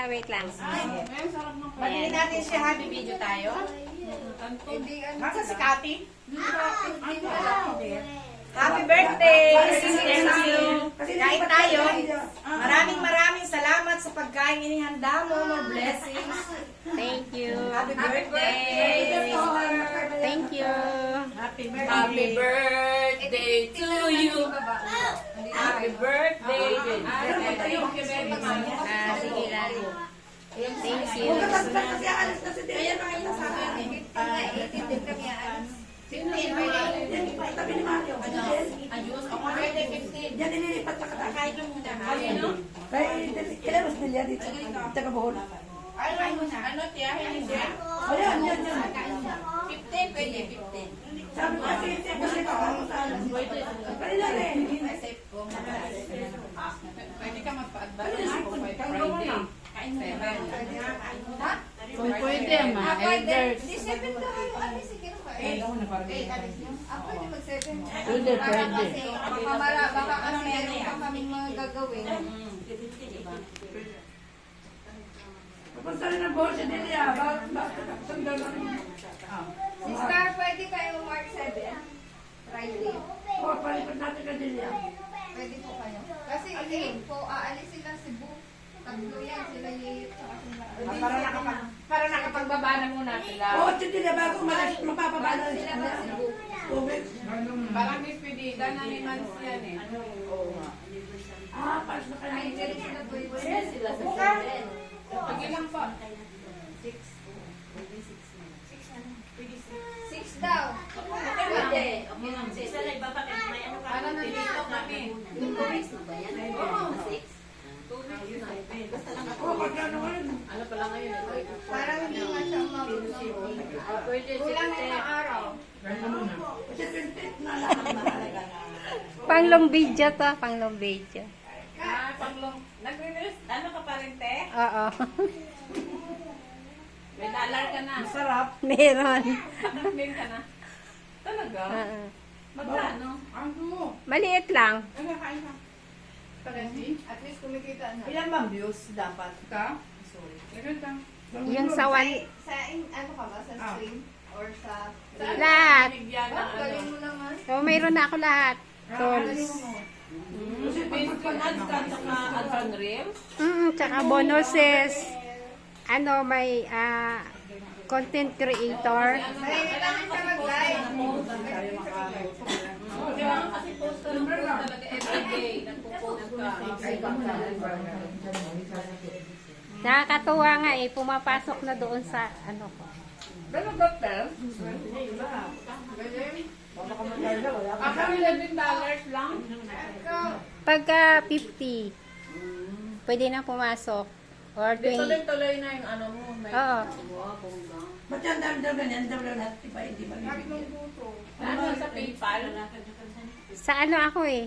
wait lang. Magiging natin siya, happy video tayo. Nasa si Kati? Happy birthday! Thank you. Kain tayo. Maraming salamat sa pagkain inihanda mo. More blessings. Thank you. Happy birthday! Thank you. Happy birthday! Happy birthday to you. Happy birthday. Sige lang. Thank you. Yan nililipat sa katakay lang muna. Kailan mas nila dito? Taga Bohol. Ano tiya? Ayan, yan. 15, pwede 15. Sabi ko kasi kasi kanila rin. Pwede ka magpa-advance ako by Friday. Kung pwede ma, elders. Pwede mag-7. Pwede, pwede. Baka kasi meron pa kaming mga gagawin. Papunta rin ang Bohol si Delia. Bakit sandal na rin? Sister, pwede kayo March 7? Friday. O, palipat natin ka Delia. Pwede po kayo. Kasi 8 po, aalis sila Cebu. Tatlo yan, sila Yeyit. Para nakapagbaba na muna sila. O, si Delia, bago umalis, mapapabala rin Sila sila. sa Cebu. Tubig. Parang despedida na ni Mans yan eh. Paras na kayo. Ay, hindi rin sila pwede. Sila sa 7. Pag ilang pa? 6 daw. Pwede. Para nandito kami. Oo. O, pagkano ngayon? Ano pala ngayon? Parang hindi nga siya umabot ng Pwede kulang na isang araw. Kasi 28 na lang ang mahalaga. Panglong video to. Panglong video. Panglong. Nag-release. Ano ka pa rin, te? Oo. May dollar ka na. Sarap. Meron. Nag-name ka na. Talaga? Oo. Magkano? Ano? Maliit lang. Ano kain ka? Parenti? At least kumikita na. Ilan bang views dapat? Ka? Sorry. Meron ka? Yung sa one. Ano ka ba? Sa stream? Or sa... Lahat. Bigyan ng ano? Galing mo naman. So, mayroon na ako lahat. Tools. Ads ka tsaka ads on reel? Tsaka bonuses. Ano, may content creator. Kailangan siya mag-live. Kasi post ka ng post talaga everyday. Nagpo-post ka. Nakakatuwa nga eh. Pumapasok na doon sa ano ko. Pero doctor? Akala $11 lang? Pagka 50, pwede na pumasok. Or 20. Tuloy-tuloy na yung ano mo. Oo. Ba't yan dami ganyan? Dami lahat, iba hindi magiging. Ano sa PayPal? Sa ano ako eh.